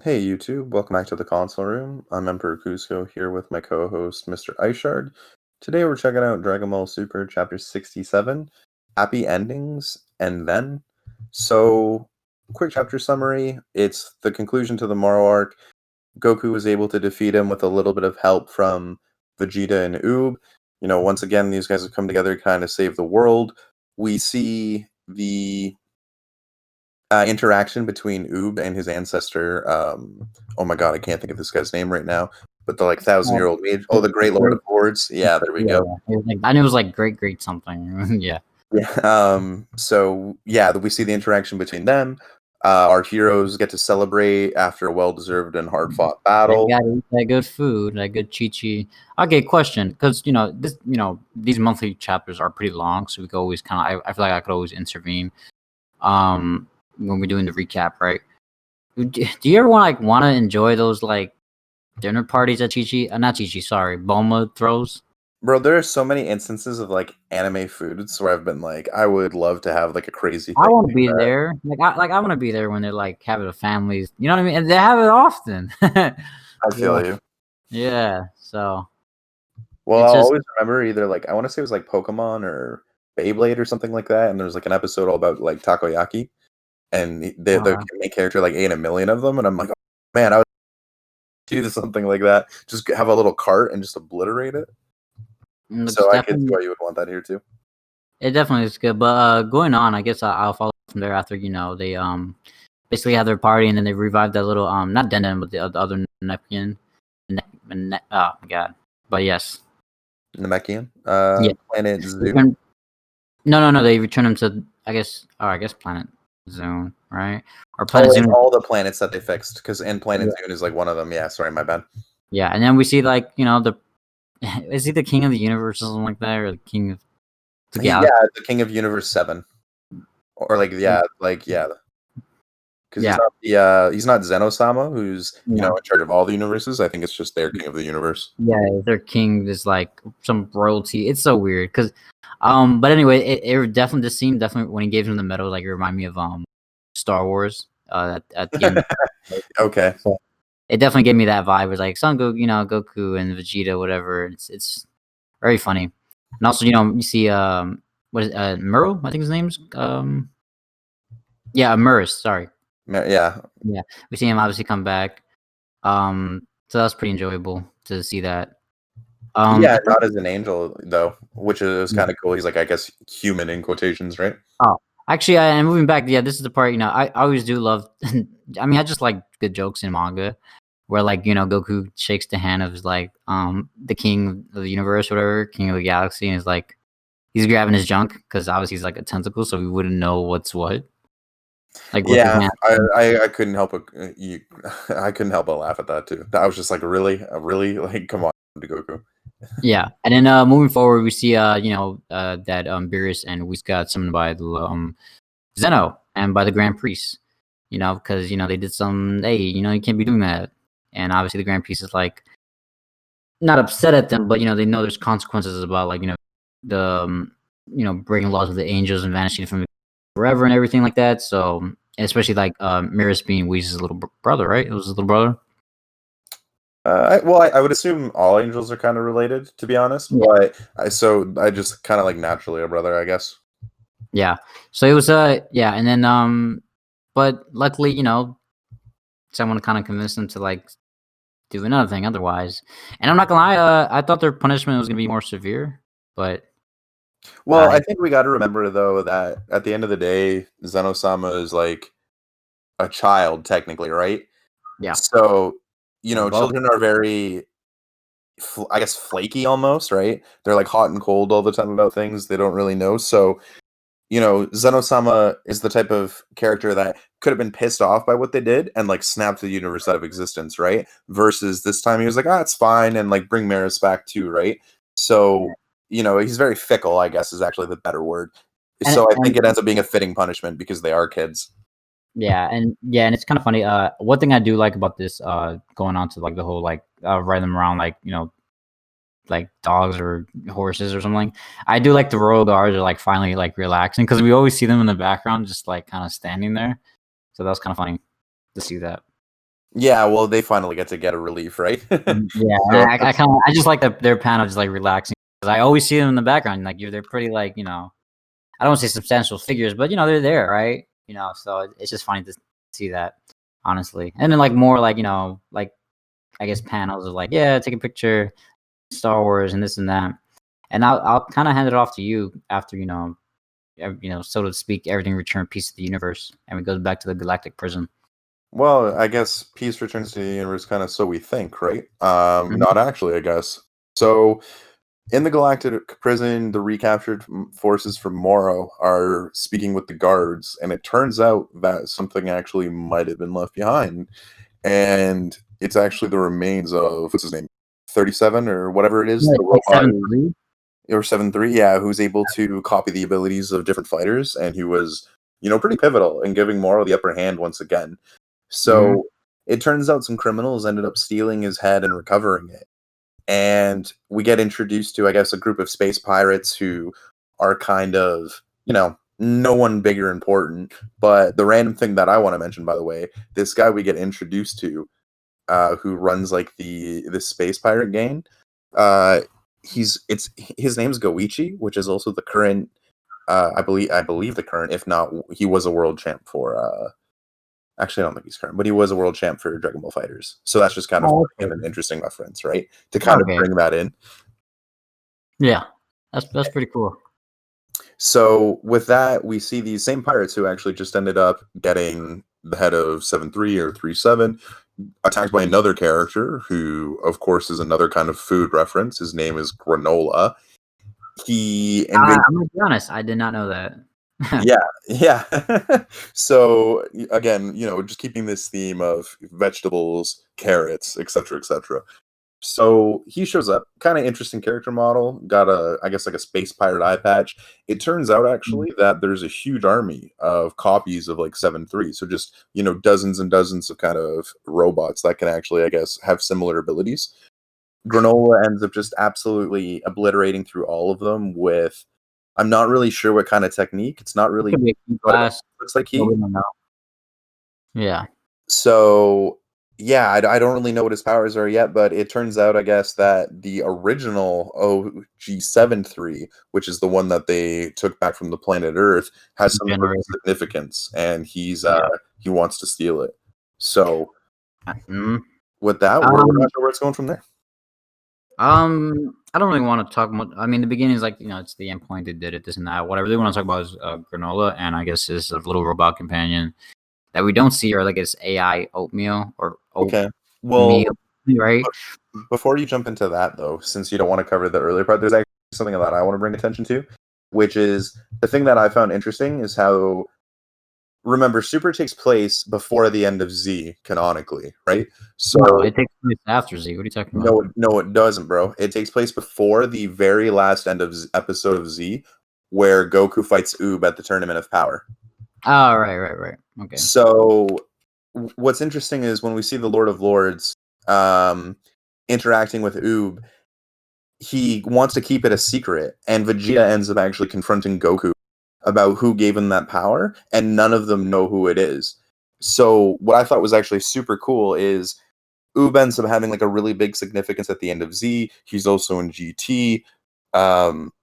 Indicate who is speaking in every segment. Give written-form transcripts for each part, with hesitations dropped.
Speaker 1: Hey YouTube, welcome back to the console room. I'm Emperor Cusco here with my co-host Mr. Ishard. Today we're checking out Dragon Ball Super Chapter 67, Happy Endings, and then. So, quick chapter summary. It's the conclusion to the Moro arc. Goku was able to defeat him with a little bit of help from Vegeta and Oob. Once again, these guys have come together to kind of save the world. We see the interaction between Oob and his ancestor. Oh my god, I can't think of this guy's name right now. But the 1,000-year-old mage. Oh, the Great Lord of Lords. Yeah, there we go.
Speaker 2: Yeah. I knew it was like great something. Yeah.
Speaker 1: Yeah. So yeah, we see the interaction between them. Our heroes get to celebrate after a well-deserved and hard-fought battle.
Speaker 2: They got to eat that good food, that good chi. Okay, question, because these monthly chapters are pretty long, so we could always I feel like I could always intervene. When we're doing the recap, right? Do you ever want to enjoy those dinner parties at not sorry, Boma throws?
Speaker 1: Bro, there are so many instances of anime foods where I've been like, I would love to have a crazy thing.
Speaker 2: I want to be there. I want to be there when they're having a families. You know what I mean? And they have it often.
Speaker 1: I feel you.
Speaker 2: Yeah. So.
Speaker 1: Well, I'll always remember either I want to say it was Pokemon or Beyblade or something like that, and there's an episode all about takoyaki, and the main character ate a million of them, and I'm like, oh, man, I would do something like that. Just have a little cart and just obliterate it. So I could see why you would want that here too.
Speaker 2: It definitely is good, but going on, I guess I'll follow from there after they basically have their party and then they revive that little not Denden but the other Namekian. Oh my god, but yes,
Speaker 1: Namekian.
Speaker 2: Yeah.
Speaker 1: Planet Zoo.
Speaker 2: No, they return him to I guess Planet Zone, right? Or Planet Zone.
Speaker 1: All the planets that they fixed, because Planet Zone is one of them. Yeah, sorry, my bad.
Speaker 2: Yeah, and then we see the is he the king of the universe or something like that, or the king of
Speaker 1: the galaxy? Yeah, the king of Universe 7, or because he's not Zeno-sama, who's in charge of all the universes. I think it's just their king of the universe.
Speaker 2: Yeah, their king is some royalty. It's so weird because, but anyway, it definitely this scene when he gave him the medal, it reminded me of Star Wars at the end.
Speaker 1: Okay.
Speaker 2: So it definitely gave me that vibe. It was Son Goku and Vegeta, whatever. It's very funny, and also you see what is Moro? I think his name's Murus. Sorry.
Speaker 1: Yeah.
Speaker 2: We see him obviously come back. So that's pretty enjoyable to see that.
Speaker 1: Not as an angel though, which is kind of cool. He's I guess human in quotations, right?
Speaker 2: Oh, actually, and moving back, this is the part. I always do love. I mean, I just like good jokes in manga, where Goku shakes the hand of his the king of the universe, whatever, king of the galaxy, and is he's grabbing his junk because obviously he's a tentacle, so we wouldn't know what's what.
Speaker 1: Yeah, I couldn't help I couldn't help but laugh at that too. I was just really, come on, to Goku.
Speaker 2: Yeah, and then moving forward, we see that Beerus and Whis got summoned by the Zeno and by the Grand Priest. Because they did some. Hey, you can't be doing that. And obviously the Grand Priest is not upset at them, but they know there's consequences about the breaking laws with the angels and vanishing from forever and everything like that. So especially Beerus being Whis' little brother, right? It was his little brother.
Speaker 1: I would assume all angels are kind of related, to be honest. Yeah. But I just kind of naturally a brother, I guess.
Speaker 2: Yeah. So it was and then but luckily someone kind of convinced them to do another thing otherwise. And I'm not gonna lie, I thought their punishment was gonna be more severe, but.
Speaker 1: Well, I think we got to remember though that at the end of the day, Zeno-sama is a child technically, right?
Speaker 2: Yeah.
Speaker 1: So children are very, I guess, flaky almost, right? They're hot and cold all the time about things they don't really know. So, Zeno-sama is the type of character that could have been pissed off by what they did and snapped the universe out of existence, right? Versus this time he was it's fine, and bring Maris back too, right? So, he's very fickle, I guess is actually the better word. So I think it ends up being a fitting punishment because they are kids.
Speaker 2: Yeah, and it's kind of funny. One thing I do like about this, going on to the whole riding them around dogs or horses or something. I do like the royal guards are finally relaxing because we always see them in the background just kind of standing there. So that was kind of funny to see that.
Speaker 1: Yeah, well, they finally get a relief, right?
Speaker 2: Yeah,
Speaker 1: So
Speaker 2: I just like their panel just like relaxing because I always see them in the background. Like they're pretty like I don't say substantial figures, but they're there, right? So it's just funny to see that, honestly. And then like more like like I guess panels of like take a picture, Star Wars and this and that. And I'll kind of hand it off to you after so to speak, everything return piece of the universe, and it goes back to the galactic prison.
Speaker 1: well, I guess peace returns to the universe, kind of so we think, right?
Speaker 2: Mhm.
Speaker 1: Not actually, I guess. So in the galactic prison, the recaptured forces from Moro are speaking with the guards, and it turns out that something actually might have been left behind, and it's actually the remains of what's his name, 37 or whatever it is,
Speaker 2: Yeah,
Speaker 1: the
Speaker 2: it's like
Speaker 1: robot
Speaker 2: 7-3.
Speaker 1: or 7-3, yeah, who's able to copy the abilities of different fighters, and who was, pretty pivotal in giving Moro the upper hand once again.
Speaker 2: Mhm.
Speaker 1: So it turns out some criminals ended up stealing his head and recovering it. And we get introduced to, I guess, a group of space pirates who are kind of, no one big or important. But the random thing that I want to mention, by the way, this guy we get introduced to, who runs like the space pirate gang, uh, his name's Goichi, which is also the current, I believe the current, if not, he was a world champ for actually, I don't think he's current, but he was a world champ for Dragon Ball Fighters. So that's just kind of
Speaker 2: Oh,
Speaker 1: an
Speaker 2: okay.
Speaker 1: interesting reference, right? To kind of
Speaker 2: Okay.
Speaker 1: bring that in.
Speaker 2: Yeah, that's pretty cool.
Speaker 1: So with that, we see these same pirates who actually just ended up getting the head of 7-3 or 3-7 attacked by another character who, of course, is another kind of food reference. His name is Granolah. He invades.
Speaker 2: I'm gonna be honest, I did not know that.
Speaker 1: Yeah, yeah. So again, just keeping this theme of vegetables, carrots, etc., etc. So he shows up, kind of interesting character model. Got I guess, like a space pirate eye patch. It turns out
Speaker 2: Mm.
Speaker 1: actually that there's a huge army of copies of like 7-3. So just dozens and dozens of kind of robots that can actually, I guess, have similar abilities. Granola ends up just absolutely obliterating through all of them with. I'm not really sure what kind of technique. It's not
Speaker 2: It
Speaker 1: really,
Speaker 2: could be a key
Speaker 1: but it
Speaker 2: class,
Speaker 1: looks like
Speaker 2: but
Speaker 1: he.
Speaker 2: we don't know. Yeah.
Speaker 1: So, yeah, I don't really know what his powers are yet, but it turns out, I guess, that the original OG-73, which is the one that they took back from the planet Earth, has some sort of
Speaker 2: Generator.
Speaker 1: significance, and
Speaker 2: Yeah.
Speaker 1: he wants to steal it. So,
Speaker 2: Mhm.
Speaker 1: with that, we're not
Speaker 2: Um,
Speaker 1: sure where it's going from there.
Speaker 2: I don't really want to talk much. I mean, the beginning is like it's the end point. They did it, this and that. What I really want to talk about is Granola, and I guess his little robot companion that we don't see, or like his AI oatmeal or
Speaker 1: Okay.
Speaker 2: oatmeal,
Speaker 1: Well,
Speaker 2: right?
Speaker 1: before you jump into that, though, since you don't want to cover the earlier part, there's actually something that I want to bring attention to, which is the thing that I found interesting is how, remember, Super takes place before the end of Z canonically, right?
Speaker 2: No,
Speaker 1: So
Speaker 2: it takes place after Z. What are you talking about?
Speaker 1: no, no, it doesn't, bro. It takes place before the very last end of episode of Z, where Goku fights Oob at the Tournament of Power.
Speaker 2: Oh, right. Okay.
Speaker 1: So what's interesting is when we see the Lord of Lords um, interacting with Oob, he wants to keep it a secret, and Vegeta ends up actually confronting Goku about who gave him that power, and none of them know who it is. So what I thought was actually super cool is Oob ends up having like a really big significance at the end of Z. He's also in GT. Um,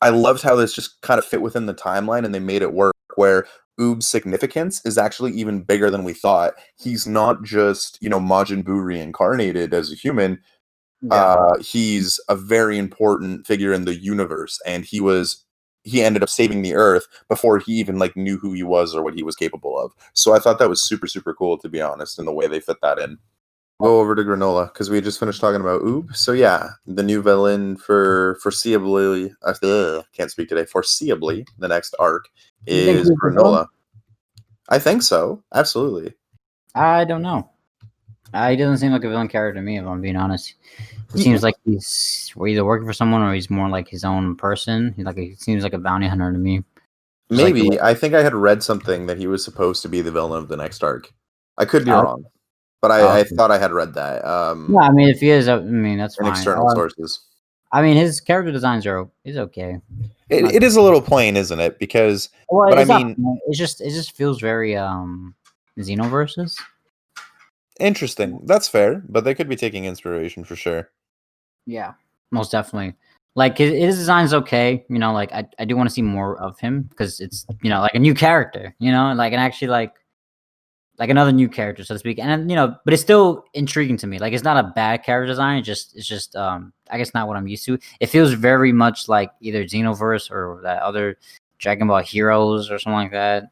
Speaker 1: I loved how this just kind of fit within the timeline, and they made it work. Where Oob's significance is actually even bigger than we thought. He's not just Majin Buu reincarnated as a human.
Speaker 2: Yeah.
Speaker 1: He's a very important figure in the universe, and he ended up saving the Earth before he even like knew who he was or what he was capable of. So I thought that was super super cool, to be honest, in the way they fit that in. Go over to Granolah because we just finished talking about Oob. So yeah, the new villain for foreseeably, can't speak today. Foreseeably, the next arc
Speaker 2: You think
Speaker 1: is
Speaker 2: he's the villain?
Speaker 1: Granolah. I think so, absolutely.
Speaker 2: I don't know. He doesn't seem like a villain character to me, if I'm being honest. He seems like he's either working for someone or he's more like his own person. He seems like a bounty hunter to me. Just like the way.
Speaker 1: Maybe. I think I had read something that he was supposed to be the villain of the next arc. I could be
Speaker 2: Oh,
Speaker 1: wrong, but I
Speaker 2: okay.
Speaker 1: thought I had read that
Speaker 2: Yeah, I mean, if he is, I mean, that's
Speaker 1: in
Speaker 2: fine.
Speaker 1: external sources.
Speaker 2: I mean, his character designs is okay. Not,
Speaker 1: It is a little plain, isn't it? Because,
Speaker 2: well,
Speaker 1: but I
Speaker 2: it's not.
Speaker 1: mean,
Speaker 2: It just feels very Xenoverses.
Speaker 1: Interesting. That's fair, but they could be taking inspiration for sure.
Speaker 2: Yeah, most definitely. Like his design's okay, you know. Like I do want to see more of him because it's like a new character, like an actually like another new character, so to speak. And then, but it's still intriguing to me. Like it's not a bad character design. It's just I guess not what I'm used to. It feels very much like either Xenoverse or that other Dragon Ball Heroes or something like that.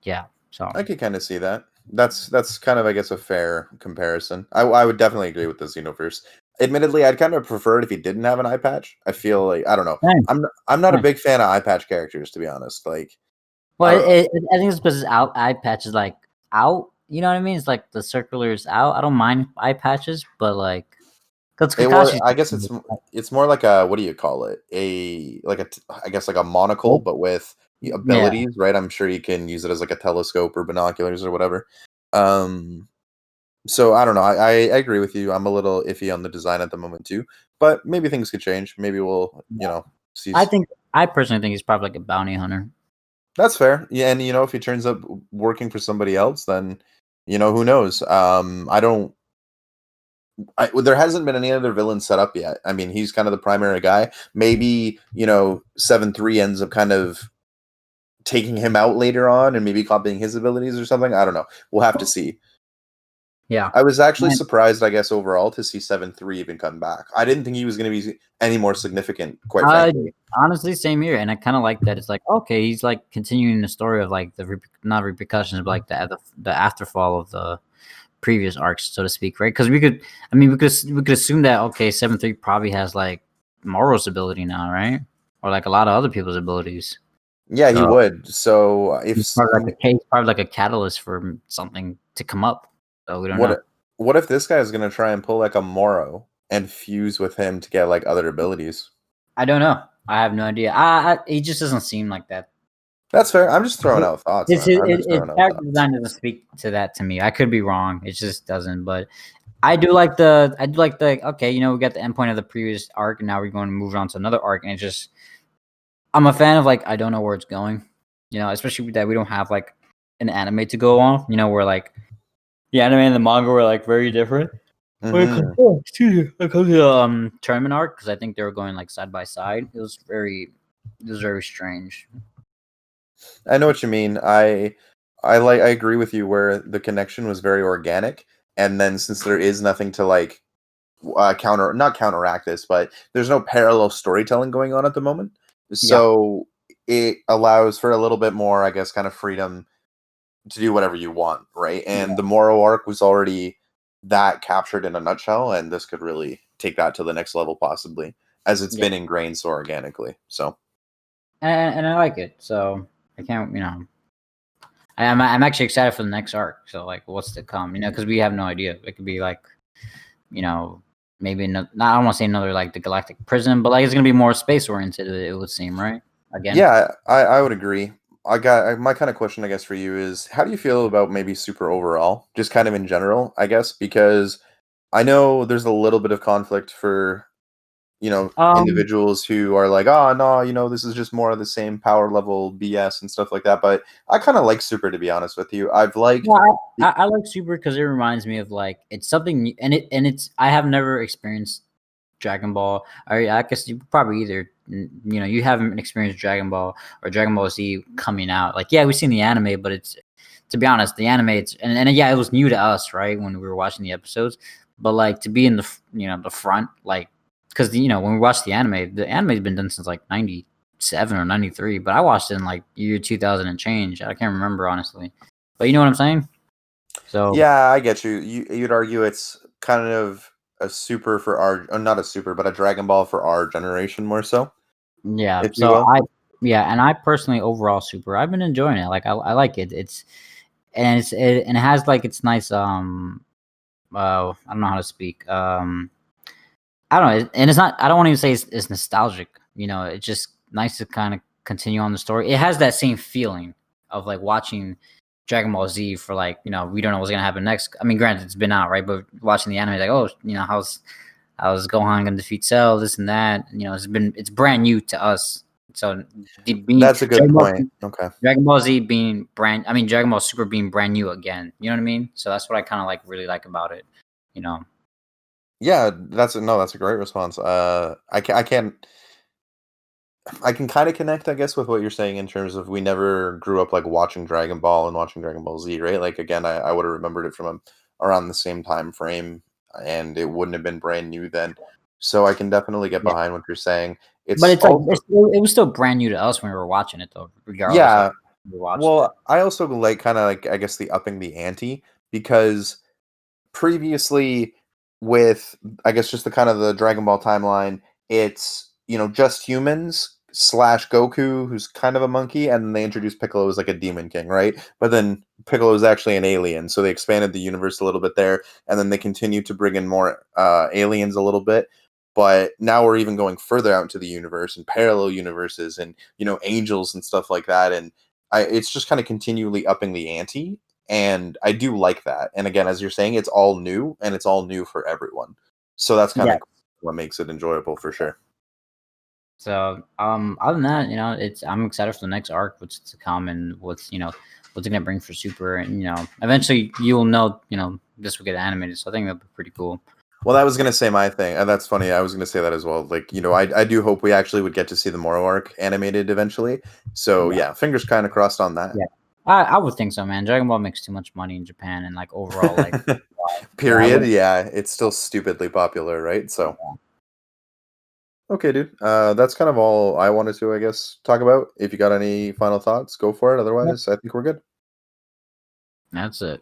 Speaker 2: Yeah. So
Speaker 1: I could kind of see that. That's kind of, I guess, a fair comparison. I would definitely agree with the Xenoverse. Admittedly, I'd kind of prefer it if he didn't have an eye patch. I feel like I don't know.
Speaker 2: Same,
Speaker 1: I'm not a
Speaker 2: same.
Speaker 1: big fan of eye patch characters, to be honest. Like
Speaker 2: Well,
Speaker 1: I don't know.
Speaker 2: I think it's because eye patch is like out. You know what I mean? It's like the circular is out. I don't mind eye patches, but like, because
Speaker 1: It was.
Speaker 2: Kakashi's
Speaker 1: I guess it's more like a, what do you call it? I guess like a monocle, but with
Speaker 2: yeah.
Speaker 1: abilities, right? I'm sure you can use it as like a telescope or binoculars or whatever. Um, So I don't know. I agree with you. I'm a little iffy on the design at the moment too, but maybe things could change. Maybe we'll see.
Speaker 2: I personally think he's probably like a bounty hunter.
Speaker 1: That's fair. Yeah, and if he turns up working for somebody else, then who knows? I don't. There hasn't been any other villains set up yet. I mean, he's kind of the primary guy. Maybe 7-3 ends up kind of taking him out later on, and maybe copying his abilities or something. I don't know. We'll have to see.
Speaker 2: Yeah.
Speaker 1: I was actually surprised, I guess, overall to see 7-3 even come back. I didn't think he was going to be any more significant, quite frankly.
Speaker 2: Honestly, same here, and I kind of like that. It's like okay, he's like continuing the story of like the not repercussions, but like the afterfall of the previous arcs, so to speak, right? Because we could assume that okay, 7-3 probably has like Moro's ability now, right? Or like a lot of other people's abilities.
Speaker 1: Yeah, he
Speaker 2: So
Speaker 1: would. So
Speaker 2: he's probably like a catalyst for something to come up. So we don't know.
Speaker 1: what if this guy is going to try and pull like a Moro and fuse with him to get like other abilities?
Speaker 2: I don't know. I have no idea. He just doesn't seem like that.
Speaker 1: That's fair. I'm just throwing out thoughts, man. I'm just
Speaker 2: His
Speaker 1: throwing out
Speaker 2: character
Speaker 1: thoughts.
Speaker 2: design doesn't speak to that to me. I could be wrong. It just doesn't. But I do like the okay. We got the endpoint of the previous arc, and now we're going to move on to another arc, and it's just I'm a fan of like I don't know where it's going. Especially that we don't have like an anime to go on. Where like the anime and the manga were like very different. When it comes
Speaker 1: Hmm.
Speaker 2: to the tournament arc, because I think they were going like side by side. It was very strange.
Speaker 1: I know what you mean. I agree with you where the connection was very organic, and then since there is nothing to like not counteract this, but there's no parallel storytelling going on at the moment,
Speaker 2: Yeah,
Speaker 1: so it allows for a little bit more, I guess, kind of freedom to do whatever you want, right? And
Speaker 2: yeah,
Speaker 1: the Moro arc was already that captured in a nutshell, and this could really take that to the next level, possibly, as it's
Speaker 2: yeah.
Speaker 1: been ingrained so organically. So
Speaker 2: And I like it. So I can't. I'm actually excited for the next arc. So like, what's to come? Because we have no idea. It could be like, maybe not. I don't want to say another like the Galactic Prison, but like it's gonna be more space oriented. It would seem right again.
Speaker 1: yeah, I would agree. My kind of question, I guess, for you is how do you feel about maybe Super overall, just kind of in general, I guess, because I know there's a little bit of conflict for
Speaker 2: Um.
Speaker 1: individuals who are like, oh no, this is just more of the same power level BS and stuff like that. But I kind of like Super, to be honest with you. I've liked
Speaker 2: Yeah,
Speaker 1: the
Speaker 2: I like Super because it reminds me of like it's something new, and it's I have never experienced Dragon Ball. I guess you probably either you haven't experienced Dragon Ball or Dragon Ball Z coming out. Like yeah, we've seen the anime, but it's to be honest, the anime it's and yeah, it was new to us right when we were watching the episodes. But like to be in the the front like because when we watched the anime's been done since like 97 or 93, but I watched it in like year 2000 and change. I can't remember honestly, but you know what I'm saying. So
Speaker 1: Yeah, I get you. You'd argue it's kind of a super for our, not a super, but a Dragon Ball for our generation more so,
Speaker 2: yeah,
Speaker 1: if you
Speaker 2: so
Speaker 1: will.
Speaker 2: and I personally overall super. I've been enjoying it. Like I like it. And it has like it's nice. I don't know how to speak. I don't know, and it's not. I don't want to even say it's nostalgic. It's just nice to kind of continue on the story. It has that same feeling of like watching Dragon Ball Z for like we don't know what's gonna happen next. I mean, granted, it's been out right, but watching the anime, like oh, how's Gohan gonna defeat Cell, this and that. It's brand new to us So
Speaker 1: That's a good point. Okay.
Speaker 2: Dragon Ball Z being Dragon Ball Super being brand new again. You know what I mean? So that's what I kind of like really like about it. You know.
Speaker 1: Yeah, that's a great response. I can kind of connect, I guess, with what you're saying in terms of we never grew up like watching Dragon Ball and watching Dragon Ball Z, right? Like again, I would have remembered it from around the same time frame, and it wouldn't have been brand new then. So I can definitely get
Speaker 2: Yeah.
Speaker 1: behind what you're saying.
Speaker 2: But
Speaker 1: It's
Speaker 2: it's like
Speaker 1: also
Speaker 2: it was still brand new to us when we were watching it, though, regardless of
Speaker 1: yeah.
Speaker 2: we watched it.
Speaker 1: Well, I also like kind of like I guess the upping the ante because previously with I guess just the kind of the Dragon Ball timeline, it's just humans slash Goku, who's kind of a monkey, and then they introduced Piccolo as like a demon king, right? But then Piccolo is actually an alien, so they expanded the universe a little bit there, and then they continued to bring in more aliens a little bit. But now we're even going further out into the universe and parallel universes and angels and stuff like that, and it's just kind of continually upping the ante, and I do like that. And again, as you're saying, it's all new and it's all new for everyone. So that's kind
Speaker 2: Yeah.
Speaker 1: of what makes it enjoyable for sure.
Speaker 2: So other than that, I'm excited for the next arc, which is to come, and what's it gonna bring for Super, and eventually you'll know this will get animated. So I think that'll be pretty cool.
Speaker 1: Well, that was gonna say my thing, and that's funny. I was gonna say that as well. Like, I do hope we actually would get to see the Moro arc animated eventually. So
Speaker 2: Yeah.
Speaker 1: yeah, fingers kind of crossed on that.
Speaker 2: Yeah. I would think so, man. Dragon Ball makes too much money in Japan, and like overall, like yeah, I
Speaker 1: Period.
Speaker 2: would.
Speaker 1: Yeah, it's still stupidly popular, right? So okay, dude. That's kind of all I wanted to, I guess, talk about. If you got any final thoughts, go for it.
Speaker 2: Yep.
Speaker 1: Otherwise, I think we're good.
Speaker 2: That's it.